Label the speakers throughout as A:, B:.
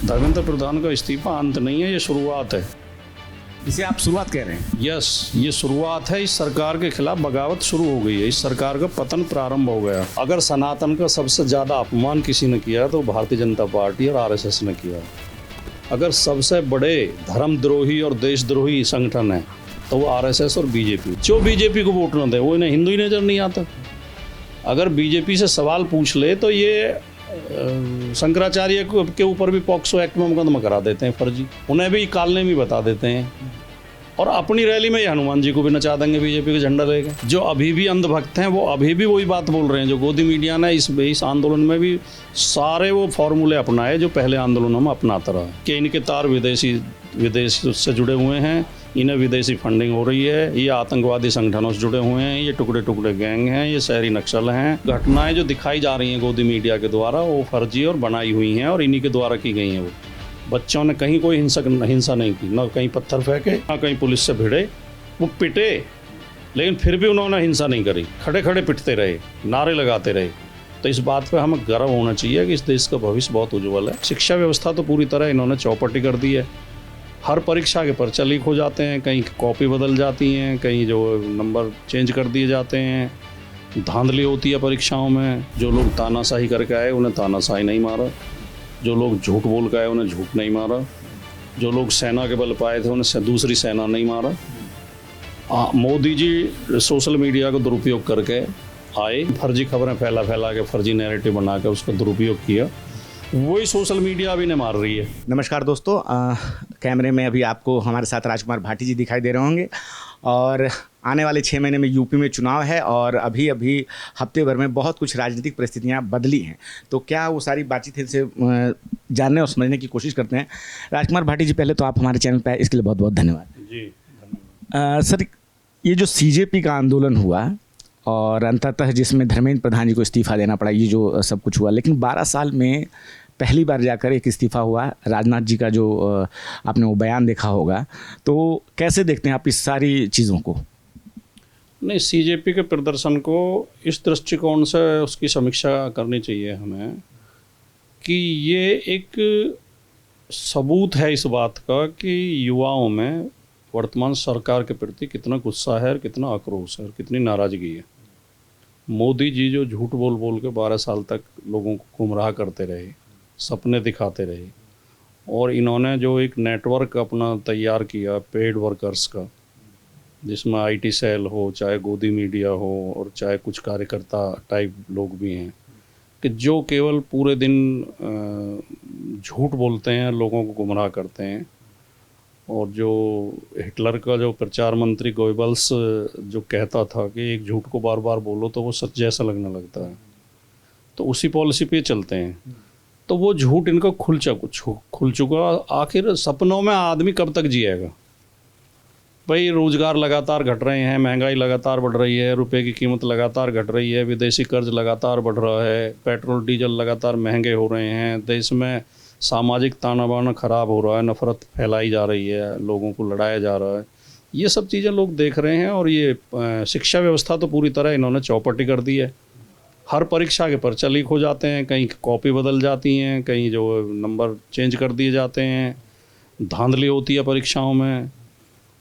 A: धर्मेंद्र प्रधान का इस्तीफा अंत नहीं है, ये शुरुआत है।
B: इसे आप शुरुआत कह रहे हैं?
A: यस, ये शुरुआत है। इस सरकार के खिलाफ बगावत शुरू हो गई है, इस सरकार का पतन प्रारंभ हो गया। अगर सनातन का सबसे ज़्यादा अपमान किसी ने किया तो भारतीय जनता पार्टी और आरएसएस ने किया। अगर सबसे बड़े धर्मद्रोही और देशद्रोही संगठन है तो वो आरएसएस और बीजेपी। जो बीजेपी को वोट न दे वो इन्हें हिंदू ही नजर नहीं आता। अगर बीजेपी से सवाल पूछ ले तो ये शंकराचार्य के ऊपर भी पॉक्सो एक्ट में मुकदमा करा देते हैं फर्जी, उन्हें भी कालने भी बता देते हैं। और अपनी रैली में ये हनुमान जी को भी नचा देंगे बीजेपी का झंडा लेके। जो अभी भी अंधभक्त हैं वो अभी भी वही बात बोल रहे हैं। जो गोदी मीडिया ने इस आंदोलन में भी सारे वो फॉर्मूले अपनाए जो पहले आंदोलनों में अपनाता रहा कि इनके तार विदेश से जुड़े हुए हैं, इन्हें विदेशी फंडिंग हो रही है, ये आतंकवादी संगठनों से जुड़े हुए हैं, ये टुकड़े टुकड़े गैंग हैं, ये शहरी नक्सल हैं। घटनाएं जो दिखाई जा रही हैं गोदी मीडिया के द्वारा वो फर्जी और बनाई हुई हैं और इन्हीं के द्वारा की गई हैं। वो बच्चों ने कहीं कोई हिंसा नहीं की, ना कहीं पत्थर फेंके, ना कहीं पुलिस से भिड़े। वो पिटे लेकिन फिर भी उन्होंने हिंसा नहीं करी, खड़े खड़े पिटते रहे, नारे लगाते रहे। तो इस बात पे हमें गर्व होना चाहिए कि इस देश का भविष्य बहुत उज्जवल है। शिक्षा व्यवस्था तो पूरी तरह इन्होंने चौपटी कर दी है। हर परीक्षा के पर्चे लीक हो जाते हैं, कहीं कॉपी बदल जाती हैं, कहीं जो नंबर चेंज कर दिए जाते हैं, धांधली होती है परीक्षाओं में। जो लोग तानाशाही करके आए उन्हें तानाशाही नहीं मारा, जो लोग झूठ बोल के आए उन्हें झूठ नहीं मारा, जो लोग सेना के बल पाए थे उन्हें दूसरी सेना नहीं मारा। मोदी जी सोशल मीडिया को दुरुपयोग करके आए, फर्जी खबरें फैला के फर्जी नैरेटिव बना के उसका दुरुपयोग किया। वही सोशल मीडिया अभी ने मार रही है।
B: नमस्कार दोस्तों, कैमरे में अभी आपको हमारे साथ राजकुमार भाटी जी दिखाई दे रहे होंगे। और आने वाले 6 महीने में यूपी में चुनाव है और अभी हफ्ते भर में बहुत कुछ राजनीतिक परिस्थितियां बदली हैं। तो क्या वो सारी बातचीत इनसे जानने और समझने की कोशिश करते हैं। राजकुमार भाटी जी, पहले तो आप हमारे चैनल पर आए, इसके लिए बहुत बहुत धन्यवाद
A: जी।
B: सर, ये जो सीजेपी का आंदोलन हुआ और अंततः जिसमें धर्मेंद्र प्रधान जी को इस्तीफा देना पड़ा, ये जो सब कुछ हुआ, लेकिन 12 साल में पहली बार जाकर एक इस्तीफा हुआ। राजनाथ जी का जो आपने वो बयान देखा होगा, तो कैसे देखते हैं आप इस सारी चीज़ों को?
A: नहीं, सीजेपी के प्रदर्शन को इस दृष्टिकोण से उसकी समीक्षा करनी चाहिए हमें कि ये एक सबूत है इस बात का कि युवाओं में वर्तमान सरकार के प्रति कितना गुस्सा है और कितना आक्रोश है और कितनी नाराज़गी है। मोदी जी जो झूठ बोल के 12 साल तक लोगों को गुमराह करते रहे, सपने दिखाते रहे, और इन्होंने जो एक नेटवर्क अपना तैयार किया पेड वर्कर्स का, जिसमें आईटी सेल हो, चाहे गोदी मीडिया हो और चाहे कुछ कार्यकर्ता टाइप लोग भी हैं, कि जो केवल पूरे दिन झूठ बोलते हैं, लोगों को गुमराह करते हैं। और जो हिटलर का जो प्रचार मंत्री गोइबल्स जो कहता था कि एक झूठ को बार बार बोलो तो वो सच जैसा लगने लगता है, तो उसी पॉलिसी पे चलते हैं। तो वो झूठ इनका खुल चुका। आखिर सपनों में आदमी कब तक जिएगा भाई? रोज़गार लगातार घट रहे हैं, महंगाई लगातार बढ़ रही है, रुपए की कीमत लगातार घट रही है, विदेशी कर्ज लगातार बढ़ रहा है, पेट्रोल डीजल लगातार महंगे हो रहे हैं, देश में सामाजिक ताना बाना खराब हो रहा है, नफ़रत फैलाई जा रही है, लोगों को लड़ाया जा रहा है। ये सब चीज़ें लोग देख रहे हैं। और ये शिक्षा व्यवस्था तो पूरी तरह इन्होंने चौपटी कर दी है। हर परीक्षा के पर्चे लीक हो जाते हैं, कहीं कॉपी बदल जाती हैं, कहीं जो नंबर चेंज कर दिए जाते हैं, धांधली होती है परीक्षाओं में।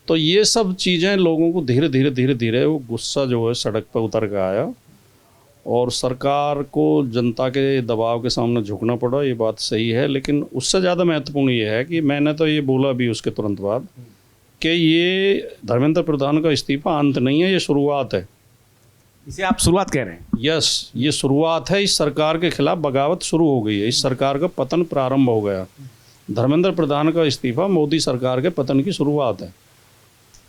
A: तो ये सब चीज़ें लोगों को धीरे धीरे वो गुस्सा जो है सड़क पर उतर के आया और सरकार को जनता के दबाव के सामने झुकना पड़ा। ये बात सही है, लेकिन उससे ज़्यादा महत्वपूर्ण ये है कि मैंने तो ये बोला भी उसके तुरंत बाद कि ये धर्मेंद्र प्रधान का इस्तीफा अंत नहीं है, ये शुरुआत है।
B: इसे आप शुरुआत कह रहे हैं?
A: यस, ये शुरुआत है। इस सरकार के खिलाफ बगावत शुरू हो गई है, इस सरकार का पतन प्रारंभ हो गया। धर्मेंद्र प्रधान का इस्तीफा मोदी सरकार के पतन की शुरुआत है।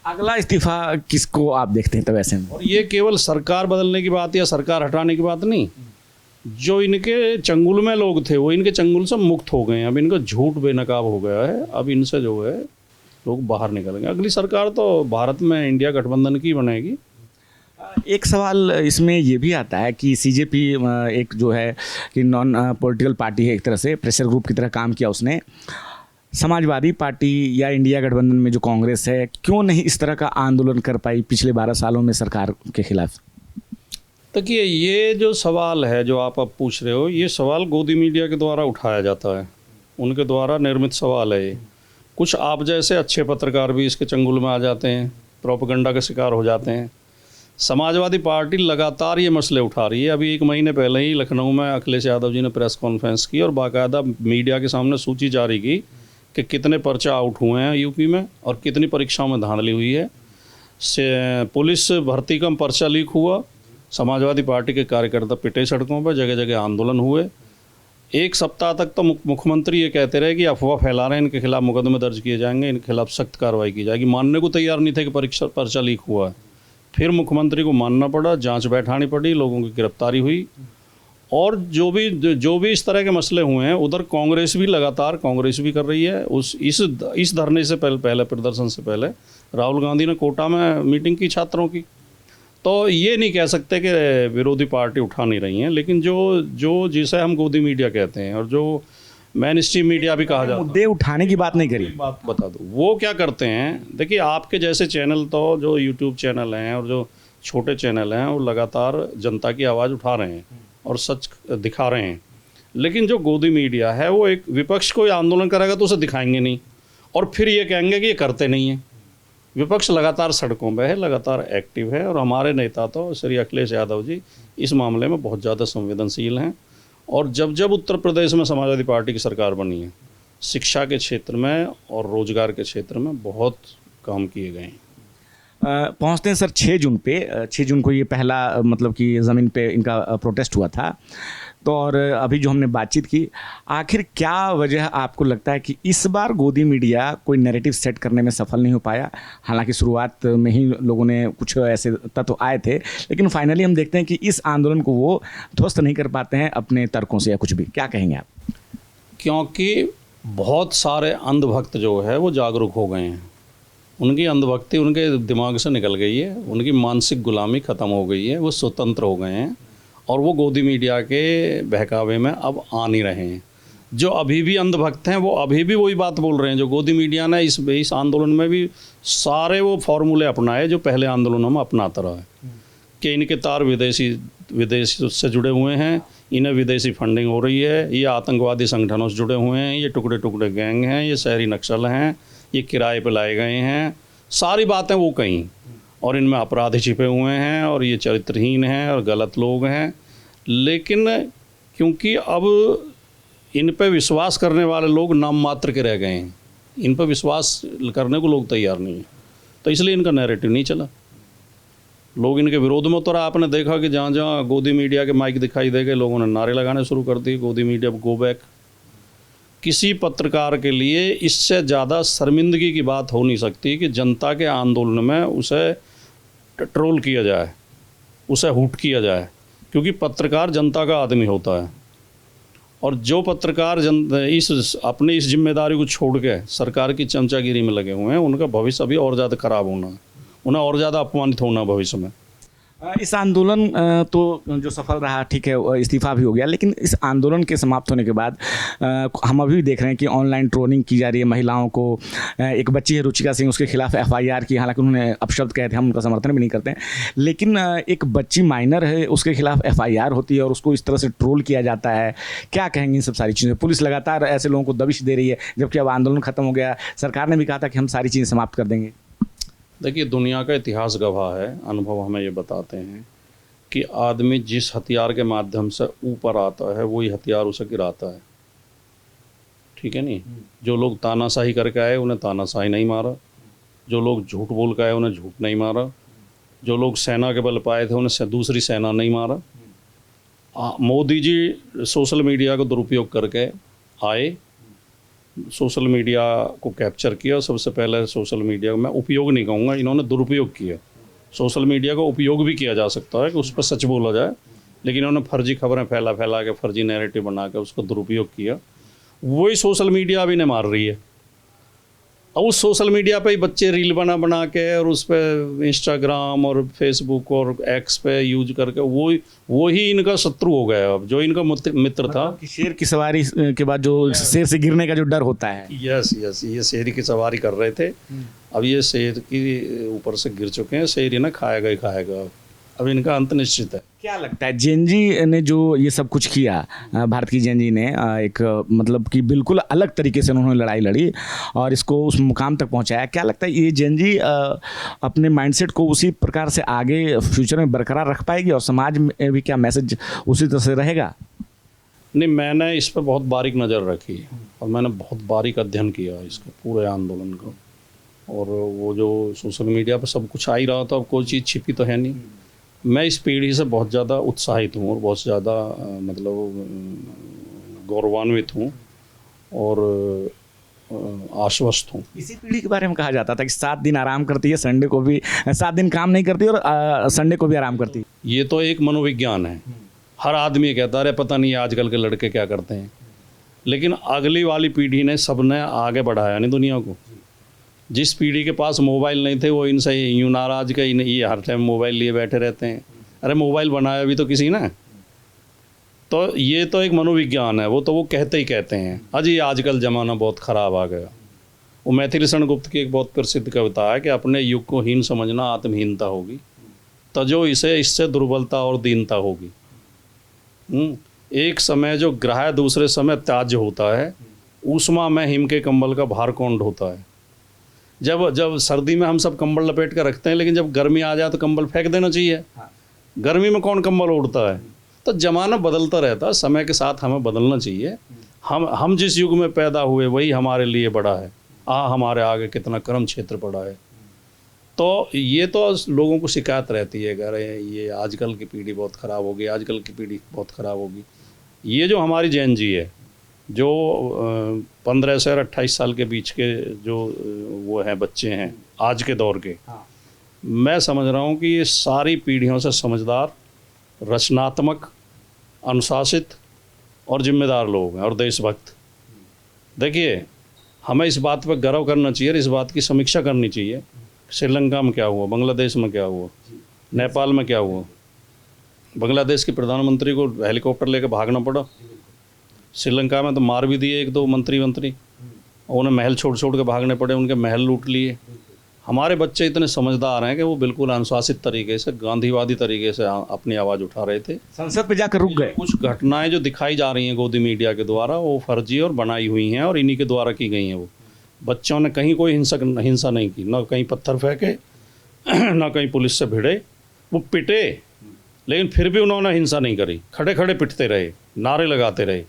B: अगला इस्तीफा किसको आप देखते हैं तब ऐसे में?
A: और ये केवल सरकार बदलने की बात या सरकार हटाने की बात नहीं, जो इनके चंगुल में लोग थे वो इनके चंगुल से मुक्त हो गए हैं। अब इनका झूठ बेनकाब हो गया है, अब इनसे जो है लोग बाहर निकलेंगे। अगली सरकार तो भारत में इंडिया गठबंधन की बनेगी।
B: एक सवाल इसमें ये भी आता है कि सीजेपी एक जो है कि नॉन पॉलिटिकल पार्टी है, एक तरह से प्रेशर ग्रुप की तरह काम किया उसने। समाजवादी पार्टी या इंडिया गठबंधन में जो कांग्रेस है, क्यों नहीं इस तरह का आंदोलन कर पाई पिछले 12 सालों में सरकार के खिलाफ?
A: देखिए, ये जो सवाल है जो आप अब पूछ रहे हो, ये सवाल गोदी मीडिया के द्वारा उठाया जाता है उनके द्वारा निर्मित सवाल है ये। कुछ आप जैसे अच्छे पत्रकार भी इसके चंगुल में आ जाते हैं, प्रोपेगेंडा का शिकार हो जाते हैं। समाजवादी पार्टी लगातार ये मसले उठा रही है। अभी 1 महीने पहले ही लखनऊ में अखिलेश यादव जी ने प्रेस कॉन्फ्रेंस की और बाकायदा मीडिया के सामने सूची जारी की कि कितने पर्चे आउट हुए हैं यूपी में और कितनी परीक्षाओं में धांधली हुई है। पुलिस भर्ती का पर्चा लीक हुआ, समाजवादी पार्टी के कार्यकर्ता पिटे सड़कों पर, जगह जगह आंदोलन हुए। 1 सप्ताह तक तो मुख्यमंत्री ये कहते रहे कि अफवाह फैला रहे हैं, इनके खिलाफ मुकदमे दर्ज किए जाएंगे, इनके खिलाफ सख्त कार्रवाई की जाएगी। मानने को तैयार नहीं थे कि पर्चा लीक हुआ है। फिर मुख्यमंत्री को मानना पड़ा, जांच बैठानी पड़ी, लोगों की गिरफ्तारी हुई। और जो भी इस तरह के मसले हुए हैं, उधर कांग्रेस भी कर रही है। इस धरने से पहले प्रदर्शन से पहले राहुल गांधी ने कोटा में मीटिंग की छात्रों की। तो ये नहीं कह सकते कि विरोधी पार्टी उठा नहीं रही हैं, लेकिन जो जिसे हम गोदी मीडिया कहते हैं और जो मेन स्ट्रीम मीडिया भी कहा जाता है,
B: मुद्दे उठाने की बात नहीं करी।
A: बात बता दूँ वो क्या करते हैं। देखिए, आपके जैसे चैनल तो जो यूट्यूब चैनल हैं और जो छोटे चैनल हैं वो लगातार जनता की आवाज़ उठा रहे हैं और सच दिखा रहे हैं। लेकिन जो गोदी मीडिया है वो एक विपक्ष कोई आंदोलन करेगा तो उसे दिखाएंगे नहीं और फिर ये कहेंगे कि ये करते नहीं हैं। विपक्ष लगातार सड़कों पे है, लगातार एक्टिव है और हमारे नेता तो श्री अखिलेश यादव जी इस मामले में बहुत ज़्यादा संवेदनशील हैं। और जब उत्तर प्रदेश में समाजवादी पार्टी की सरकार बनी है, शिक्षा के क्षेत्र में और रोजगार के क्षेत्र में बहुत काम किए गए हैं।
B: पहुँचते हैं सर 6 जून पे। 6 जून को ये पहला मतलब कि ज़मीन पे इनका प्रोटेस्ट हुआ था। तो और अभी जो हमने बातचीत की, आखिर क्या वजह आपको लगता है कि इस बार गोदी मीडिया कोई नैरेटिव सेट करने में सफल नहीं हो पाया? हालांकि शुरुआत में ही लोगों ने कुछ ऐसे तत्व आए थे, लेकिन फाइनली हम देखते हैं कि इस आंदोलन को वो ध्वस्त नहीं कर पाते हैं अपने तर्कों से या कुछ भी। क्या कहेंगे आप?
A: क्योंकि बहुत सारे अंधभक्त जो है वो जागरूक हो गए हैं। उनकी अंधभक्ति उनके दिमाग से निकल गई है, उनकी मानसिक गुलामी ख़त्म हो गई है, वो स्वतंत्र हो गए हैं और वो गोदी मीडिया के बहकावे में अब आ नहीं रहे हैं। जो अभी भी अंधभक्त हैं वो अभी भी वही बात बोल रहे हैं जो गोदी मीडिया ने इस आंदोलन में भी सारे वो फॉर्मूले अपनाए जो पहले आंदोलनों में अपनाता रहा है कि इनके तार विदेश से जुड़े हुए हैं, इन्हें विदेशी फंडिंग हो रही है, ये आतंकवादी संगठनों से जुड़े हुए हैं, ये टुकड़े टुकड़े गैंग हैं, ये शहरी नक्सल हैं, ये किराए पे लाए गए हैं। सारी बातें वो कहीं और इनमें अपराधी छिपे हुए हैं और ये चरित्रहीन हैं और गलत लोग हैं। लेकिन क्योंकि अब इन पे विश्वास करने वाले लोग नाम मात्र के रह गए हैं, इन पे विश्वास करने को लोग तैयार नहीं हैं, तो इसलिए इनका नैरेटिव नहीं चला। लोग इनके विरोध में उतरा। आपने देखा कि जहाँ जहाँ गोदी मीडिया के माइक दिखाई दे गए, लोगों ने नारे लगाने शुरू कर दिए, गोदी मीडिया गो बैक। किसी पत्रकार के लिए इससे ज़्यादा शर्मिंदगी की बात हो नहीं सकती कि जनता के आंदोलन में उसे ट्रोल किया जाए, उसे हुट किया जाए, क्योंकि पत्रकार जनता का आदमी होता है। और जो पत्रकार अपनी इस जिम्मेदारी को छोड़ के सरकार की चमचागिरी में लगे हुए हैं, उनका भविष्य अभी और ज़्यादा खराब होना है, उन्हें और ज़्यादा अपमानित होना भविष्य में।
B: इस आंदोलन तो जो सफल रहा, ठीक है, इस्तीफा भी हो गया, लेकिन इस आंदोलन के समाप्त होने के बाद हम अभी भी देख रहे हैं कि ऑनलाइन ट्रोलिंग की जा रही है महिलाओं को। एक बच्ची है रुचिका सिंह, उसके खिलाफ FIR की, हालांकि उन्होंने अपशब्द कहे थे, हम उनका समर्थन भी नहीं करते हैं, लेकिन एक बच्ची माइनर है, उसके खिलाफ FIR होती है और उसको इस तरह से ट्रोल किया जाता है। क्या कहेंगे इन सब सारी चीज़ें? पुलिस लगातार ऐसे लोगों को दबिश दे रही है, जबकि अब आंदोलन खत्म हो गया, सरकार ने भी कहा था कि हम सारी चीज़ें समाप्त कर देंगे।
A: देखिए, दुनिया का इतिहास गवाह है, अनुभव हमें ये बताते हैं कि आदमी जिस हथियार के माध्यम से ऊपर आता है वही हथियार उसे गिराता है। ठीक है नहीं? जो लोग तानाशाही करके आए उन्हें तानाशाही नहीं मारा, जो लोग झूठ बोल के आए उन्हें झूठ नहीं मारा, जो लोग सेना के बल पाए थे उन्हें दूसरी सेना नहीं मारा। मोदी जी सोशल मीडिया को दुरुपयोग करके आए, सोशल मीडिया को कैप्चर किया। सबसे पहले सोशल मीडिया को मैं उपयोग नहीं कहूँगा, इन्होंने दुरुपयोग किया। सोशल मीडिया का उपयोग भी किया जा सकता है कि उस पर सच बोला जाए, लेकिन इन्होंने फर्जी खबरें फैला के फर्जी नैरेटिव बना के उसको दुरुपयोग किया। वही सोशल मीडिया अभी ने मार रही है। अब उस सोशल मीडिया पे ही बच्चे रील बना के और उस पर इंस्टाग्राम और फेसबुक और एक्स पे यूज करके वो ही इनका शत्रु हो गया। अब जो इनका मित्र था,
B: कि शेर की सवारी के बाद जो शेर से गिरने का जो डर होता है,
A: यस, ये शेर की सवारी कर रहे थे, अब ये शेर की ऊपर से गिर चुके हैं, शेर इन्हें खाएगा ही खाएगा। अब इनका अंत निश्चित है।
B: क्या लगता है जेनजी ने जो ये सब कुछ किया, भारत की जेनजी ने एक मतलब कि बिल्कुल अलग तरीके से उन्होंने लड़ाई लड़ी और इसको उस मुकाम तक पहुंचाया, क्या लगता है ये जेनजी अपने माइंडसेट को उसी प्रकार से आगे फ्यूचर में बरकरार रख पाएगी और समाज में भी क्या मैसेज उसी तरह से रहेगा?
A: नहीं, मैंने इस पर बहुत बारीक नज़र रखी और मैंने बहुत बारीक अध्ययन किया इसके पूरे आंदोलन का। और वो जो सोशल मीडिया पर सब कुछ आ ही रहा था, अब कोई चीज़ छिपी तो है नहीं। मैं इस पीढ़ी से बहुत ज़्यादा उत्साहित हूँ और बहुत ज़्यादा मतलब गौरवान्वित हूँ और आश्वस्त हूँ।
B: इसी पीढ़ी के बारे में कहा जाता था कि 7 दिन आराम करती है, संडे को भी 7 दिन काम नहीं करती और संडे को भी आराम करती है।
A: ये तो एक मनोविज्ञान है। हर आदमी कहता है पता नहीं आजकल के लड़के क्या करते हैं, लेकिन अगली वाली पीढ़ी ने सबने आगे बढ़ाया नहीं दुनिया को। जिस पीढ़ी के पास मोबाइल नहीं थे वो इनसे यूँ नाराज के ये हर टाइम मोबाइल लिए बैठे रहते हैं। अरे मोबाइल बनाया भी तो किसी ने। तो ये तो एक मनोविज्ञान है, वो कहते ही कहते हैं अजी आजकल ज़माना बहुत ख़राब आ गया। वो मैथिलीशरण गुप्त की एक बहुत प्रसिद्ध कविता है कि अपने युग को हीन समझना आत्महीनता होगी, तजो इसे इससे दुर्बलता और दीनता होगी। एक समय जो ग्रह दूसरे समय त्याज्य होता है, ऊष्मा में हिम के कंबल का भार कौन ढोता है। जब सर्दी में हम सब कंबल लपेट कर रखते हैं, लेकिन जब गर्मी आ जाए तो कंबल फेंक देना चाहिए। गर्मी में कौन कंबल ओढ़ता है। तो ज़माना बदलता रहता है, समय के साथ हमें बदलना चाहिए। हम जिस युग में पैदा हुए वही हमारे लिए बड़ा है। हमारे आगे कितना कर्म क्षेत्र पड़ा है। तो ये तो लोगों को शिकायत रहती है, अगर ये आजकल की पीढ़ी बहुत ख़राब होगी, आजकल की पीढ़ी बहुत ख़राब होगी। ये जो हमारी जेन जी है, जो 15 से 28 साल के बीच के जो वो हैं बच्चे हैं आज के दौर के, मैं समझ रहा हूँ कि ये सारी पीढ़ियों से समझदार, रचनात्मक, अनुशासित और जिम्मेदार लोग हैं और देशभक्त। देखिए, हमें इस बात पर गर्व करना चाहिए और इस बात की समीक्षा करनी चाहिए। श्रीलंका में क्या हुआ, बांग्लादेश में क्या हुआ, नेपाल में क्या हुआ। बांग्लादेश के प्रधानमंत्री को हेलीकॉप्टर लेकर भागना पड़ा। श्रीलंका में तो मार भी दिए 1-2 मंत्री और उन्हें महल छोड़ के भागने पड़े, उनके महल लूट लिए। हमारे बच्चे इतने समझदार हैं कि वो बिल्कुल अनुशासित तरीके से, गांधीवादी तरीके से अपनी आवाज़ उठा रहे थे।
B: संसद पे जाकर रुक गए।
A: कुछ घटनाएं जो दिखाई जा रही हैं गोदी मीडिया के द्वारा, वो फर्जी और बनाई हुई हैं और इन्हीं के द्वारा की गई हैं। वो बच्चों ने कहीं कोई हिंसा नहीं की, ना कहीं पत्थर फेंके, ना कहीं पुलिस से भिड़े। वो पिटे, लेकिन फिर भी उन्होंने हिंसा नहीं करी, खड़े खड़े पिटते रहे, नारे लगाते रहे।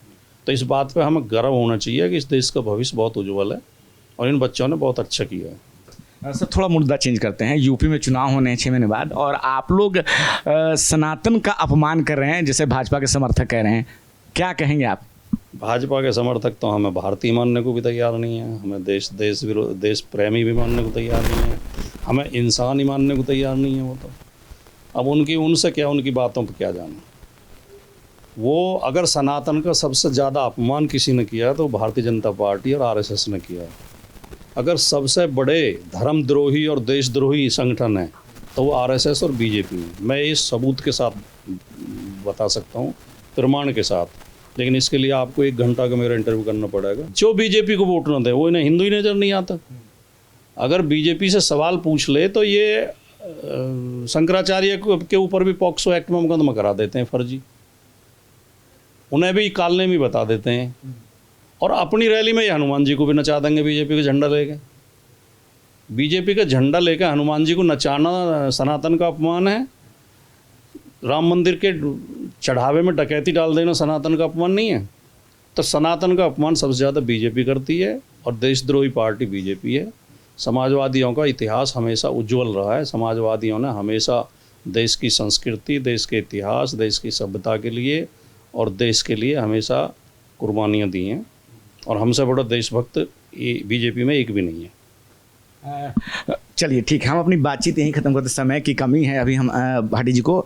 A: तो इस बात पे हमें गर्व होना चाहिए कि इस देश का भविष्य बहुत उज्जवल है और इन बच्चों ने बहुत अच्छा किया है।
B: सर, थोड़ा मुद्दा चेंज करते हैं। यूपी में चुनाव होने हैं 6 महीने बाद और आप लोग सनातन का अपमान कर रहे हैं, जैसे भाजपा के समर्थक कह रहे हैं, क्या कहेंगे आप?
A: भाजपा के समर्थक तो हमें भारतीय मानने को भी तैयार नहीं है, हमें देश प्रेमी भी मानने को तैयार नहीं है, हमें इंसान ही मानने को तैयार नहीं है। वो तो अब उनसे क्या, उनकी बातों पर क्या जाना। वो अगर सनातन का सबसे ज़्यादा अपमान किसी ने किया तो भारतीय जनता पार्टी और आरएसएस ने किया है। अगर सबसे बड़े धर्मद्रोही और देशद्रोही संगठन है तो वो आरएसएस और बीजेपी है। मैं इस सबूत के साथ बता सकता हूँ, प्रमाण के साथ। लेकिन इसके लिए आपको 1 घंटा का मेरा इंटरव्यू करना पड़ेगा। जो बीजेपी को वोट न दे वो इन्हें हिंदू ही नजर नहीं आता। अगर बीजेपी से सवाल पूछ ले तो ये शंकराचार्य के ऊपर भी पॉक्सो एक्ट में मुकदमा करा देते हैं फर्जी, उन्हें भी कालने में बता देते हैं। और अपनी रैली में ये हनुमान जी को भी नचा देंगे बीजेपी का झंडा लेके। बीजेपी का झंडा लेकर हनुमान जी को नचाना सनातन का अपमान है। राम मंदिर के चढ़ावे में डकैती डाल देना सनातन का अपमान नहीं है। तो सनातन का अपमान सबसे ज़्यादा बीजेपी करती है और देशद्रोही पार्टी बीजेपी है। समाजवादियों का इतिहास हमेशा उज्जवल रहा है। समाजवादियों ने हमेशा देश की संस्कृति, देश के इतिहास, देश की सभ्यता के लिए और देश के लिए हमेशा कुर्बानियाँ दी हैं और हमसे बड़ा देशभक्त बीजेपी में एक भी नहीं है।
B: चलिए ठीक है, हम अपनी बातचीत यहीं ख़त्म करते। समय की कमी है अभी हम भाटी जी को,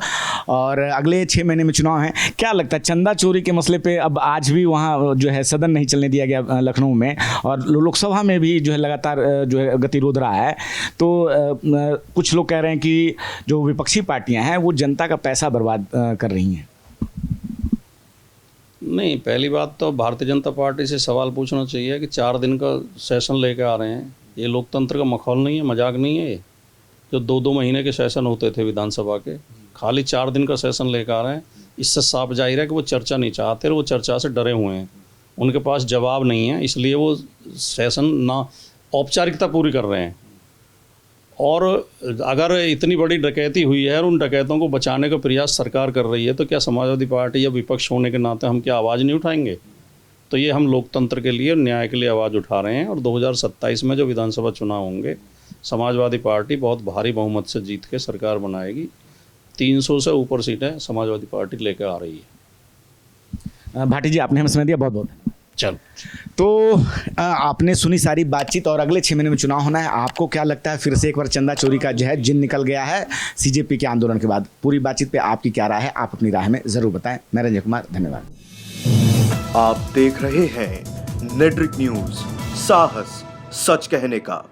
B: और अगले 6 महीने में चुनाव हैं। क्या लगता है चंदा चोरी के मसले पे अब आज भी वहाँ जो है सदन नहीं चलने दिया गया लखनऊ में, और लोकसभा में भी जो है लगातार जो है गतिरोध रहा है। तो कुछ लोग कह रहे हैं कि जो विपक्षी पार्टियाँ हैं वो जनता का पैसा बर्बाद कर रही हैं।
A: नहीं, पहली बात तो भारतीय जनता पार्टी से सवाल पूछना चाहिए कि 4 दिन का सेशन लेकर आ रहे हैं। ये लोकतंत्र का माहौल नहीं है, मजाक नहीं है। ये जो 2-2 महीने के सेशन होते थे विधानसभा के, खाली 4 दिन का सेशन लेकर आ रहे हैं। इससे साफ जाहिर है कि वो चर्चा नहीं चाहते और वो चर्चा से डरे हुए हैं, उनके पास जवाब नहीं है, इसलिए वो सेशन ना औपचारिकता पूरी कर रहे हैं। और अगर इतनी बड़ी डकैती हुई है और उन डकैतों को बचाने का प्रयास सरकार कर रही है, तो क्या समाजवादी पार्टी या विपक्ष होने के नाते हम क्या आवाज़ नहीं उठाएंगे? तो ये हम लोकतंत्र के लिए और न्याय के लिए आवाज़ उठा रहे हैं। और 2027 में जो विधानसभा चुनाव होंगे, समाजवादी पार्टी बहुत भारी बहुमत से जीत के सरकार बनाएगी। 300 से ऊपर सीटें समाजवादी पार्टी लेकर आ रही है।
B: भाटी जी, आपने हमें समय दिया, बहुत बहुत
A: चल
B: तो आपने सुनी सारी बातचीत। और अगले 6 महीने में चुनाव होना है, आपको क्या लगता है फिर से एक बार चंदा चोरी का जो है जिन निकल गया है सीजेपी के आंदोलन के बाद? पूरी बातचीत पे आपकी क्या राय है, आप अपनी राय में ज़रूर बताएं। मैं रंजय कुमार, धन्यवाद।
C: आप देख रहे हैं नेट्रिक न्यूज, साहस सच कहने का।